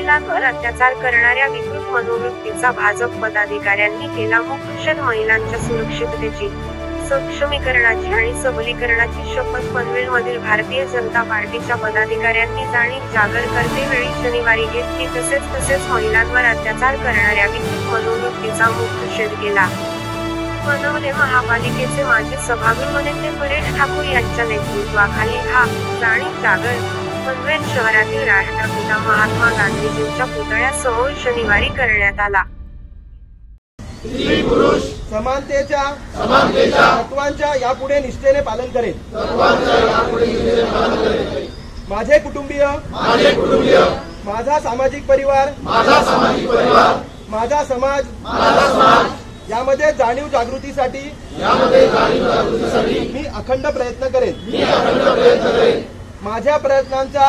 महिलांवर अत्याचार करणाऱ्या विकृत मनोवृत्तीचा भाजप पदाधिकाऱ्यांनी केला मुखनिषेध। महिलांच्या सुरक्षिततेची, सक्षमीकरणाची आणि सबलीकरणाची शपथ पनवेलमधील भारतीय जनता पार्टीच्या पदाधिकाऱ्यांनी जाणीव जागर करतेवेळी शनिवारी घेतली। तसेच महिलांवर अत्याचार करणाऱ्या विकृत मनोवृत्तीचा मुखनिषेध केला। पनवेल महापालिकेचे माजी सभागृह नेते परेश ठाकूर यांच्या नेतृत्वाखाली हा जाणीव जागर पनवेल शहरातील राष्ट्रपिता महात्मा गांधीजींच्या पुतळ्यासमोर शनिवारी करण्यात आला। स्त्री पुरुष समानतेच्या तत्वांच्या यापुढे निष्ठेने पालन करेल। माझे कुटुंबीय, माझा सामाजिक परिवार, माझा समाज यामध्ये जाणीव जागृतीसाठी मी अखंड प्रयत्न करेन। माझ्या प्रयत्नांचा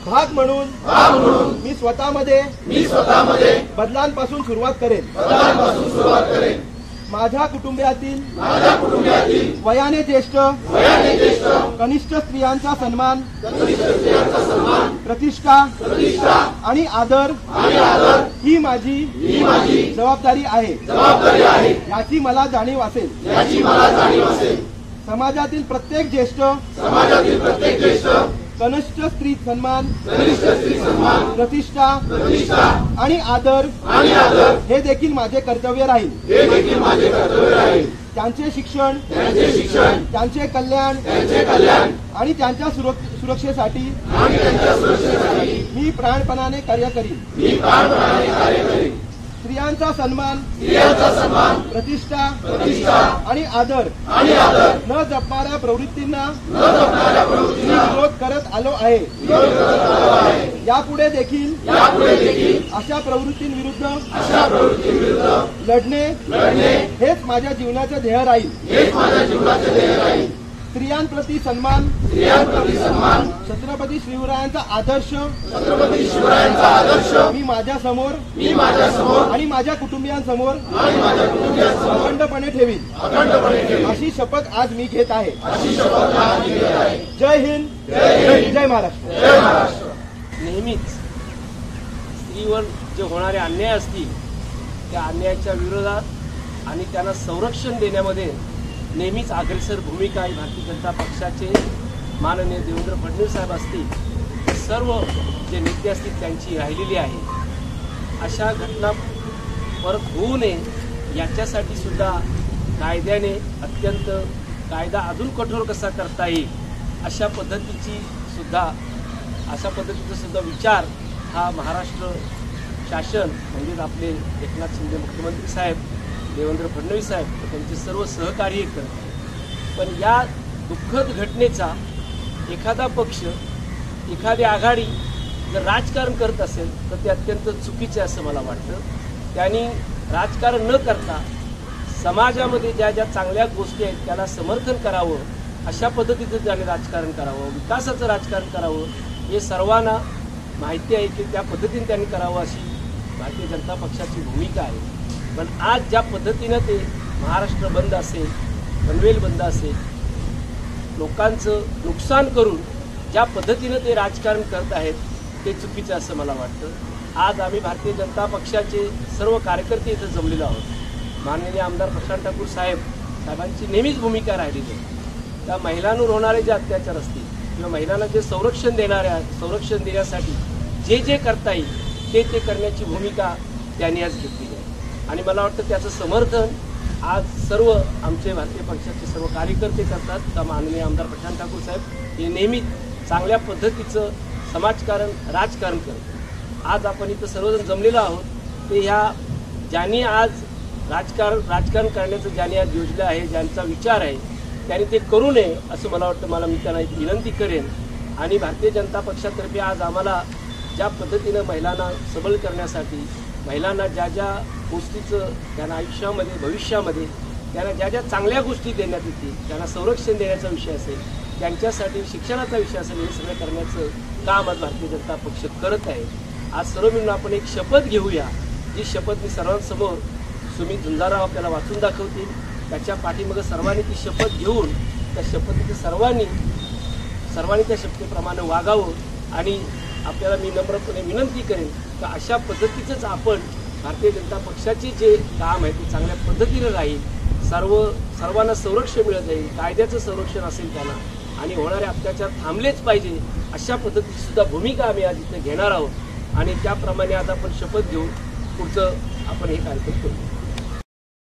भाग म्हणून मी स्वतःमध्ये बदलांपासून सुरुवात करेन। माझ्या कुटुंबातील वयाने ज्येष्ठ कनिष्ठ स्त्रियांचा सन्मान, प्रतिष्ठा आणि आदर ही माझी जबाबदारी आहे, याची मला जाणीव असेल। समाजातील प्रत्येक ज्येष्ठ कनिष्ठ स्त्री सन्मान, प्रतिष्ठा आणि आदर हे देखील माझे कर्तव्य राहील। त्यांचे शिक्षण, त्यांचे कल्याण आणि त्यांच्या सुरक्षेसाठी मी प्राणपणाने कार्य करीन। स्त्रियांचा सन्मान, प्रतिष्ठा आणि आदर न जपणाऱ्या प्रवृत्तींना विरोध करत आलो आहे। यापुढे देखील अशा प्रवृत्तींविरुद्ध लढणे हेच माझ्या जीवनाचे ध्येय राहील। स्त्रियांप्रती सन्मान, छत्रपती शिवरायांचा आदर्श मी माझ्या समोर आणि माझ्या कुटुंबियांसमोर अखंडपणे ठेवीन, अशी शपथ आज मी घेत आहे। जय हिंद, जय महाराष्ट्र। नेहमीच स्त्रीवर जे होणारे अन्याय असतील त्या अन्यायाच्या विरोधात आणि त्यांना संरक्षण देण्यामध्ये नेहमीच अग्रेसर भूमिका ही भारतीय जनता पक्षाचे माननीय देवेंद्र फडणवीस साहेब असतील, सर्व जे नेते असतील त्यांची राहिलेली आहे। अशा घटना परत होऊ नये याच्यासाठी सुद्धा कायद्याने अत्यंत कायदा अजून कठोर कसा करता येईल अशा पद्धतीचा सुद्धा विचार हा महाराष्ट्र शासन म्हणजेच आपले एकनाथ शिंदे मुख्यमंत्री साहेब, देवेंद्र फडणवीस साहेब त्यांचे सर्व सहकार्य करतात। पण या दुःखद घटनेचा एखादा पक्ष, एखादी आघाडी जर राजकारण करत असेल तर ते अत्यंत चुकीचे असं मला वाटतं। त्यांनी राजकारण न करता समाजामध्ये ज्या ज्या चांगल्या गोष्टी आहेत त्याला समर्थन करावं, अशा पद्धतीचं त्याने राजकारण करावं, विकासाचं राजकारण करावं, हे सर्वांना माहिती आहे की त्या पद्धतीने त्यांनी करावं अशी भारतीय जनता पक्षाची भूमिका आहे। पण आज ज्या पद्धतीनं ते महाराष्ट्र बंद असेल, पनवेल बंद असेल, लोकांचं नुकसान करून ज्या पद्धतीनं ते राजकारण करत आहेत ते चुकीचं असं मला वाटतं। आज आम्ही भारतीय जनता पक्षाचे सर्व कार्यकर्ते इथं जमलेलो आहोत। माननीय आमदार प्रशांत ठाकूर साहेबांची नेहमीच भूमिका राहिलेली आहे। त्या महिलांवर होणारे जे अत्याचार असतील किंवा महिलांना जे संरक्षण देण्यासाठी जे करता येईल ते करण्याची भूमिका त्यांनी आज घेतलेली आहे। आणि मला वाटतं त्याचं समर्थन आज सर्व आमचे भारतीय पक्षाचे सर्व कार्यकर्ते करतात। तर माननीय आमदार प्रशांत ठाकूर साहेब हे नेहमीच चांगल्या पद्धतीचं समाजकारण, राजकारण करतात। आज आपण इथं सर्वजण जमलेलो आहोत ते ह्या ज्यांनी आज राजकारण करण्याचं ज्यांनी आज योजना आहे, ज्यांचा विचार आहे त्यांनी ते करू नये असं मला वाटतं। मी त्यांना एक विनंती करेन। आणि भारतीय जनता पक्षातर्फे आज आम्हाला ज्या पद्धतीनं महिलांना सबल करण्यासाठी, महिलांना ज्या ज्या गोष्टीचं त्यांना आयुष्यामध्ये भविष्यामध्ये त्यांना ज्या ज्या चांगल्या गोष्टी देण्यात येतील, त्यांना संरक्षण देण्याचा विषय असेल, त्यांच्यासाठी शिक्षणाचा विषय असेल, हे सगळं करण्याचं काम आज भारतीय जनता पक्ष करत आहे। आज सर्व मिळून आपण एक शपथ घेऊया, जी शपथ मी सर्वांसमोर सुमित झुंजारराव आपल्याला वाचून दाखवतील। त्याच्या पाठीमागे सर्वांनी ती शपथ घेऊन त्या शपथीचं सर्वांनी त्या शपथेप्रमाणे वागावं आणि आपल्याला मी नम्रपणे विनंती करेन की अशा पद्धतीचंच आपण भारतीय जनता पक्षाचे जे काम आहे ते चांगल्या पद्धतीने राहील, सर्वांना संरक्षण मिळत जाईल, कायद्याचं संरक्षण असेल त्यांना, आणि होणारे अत्याचार थांबलेच पाहिजे अशा पद्धतीची सुद्धा भूमिका आम्ही आज इथे घेणार आहोत. आणि त्याप्रमाणे आता आपण शपथ घेऊन पुढचं आपण हे कार्यक्रम करू.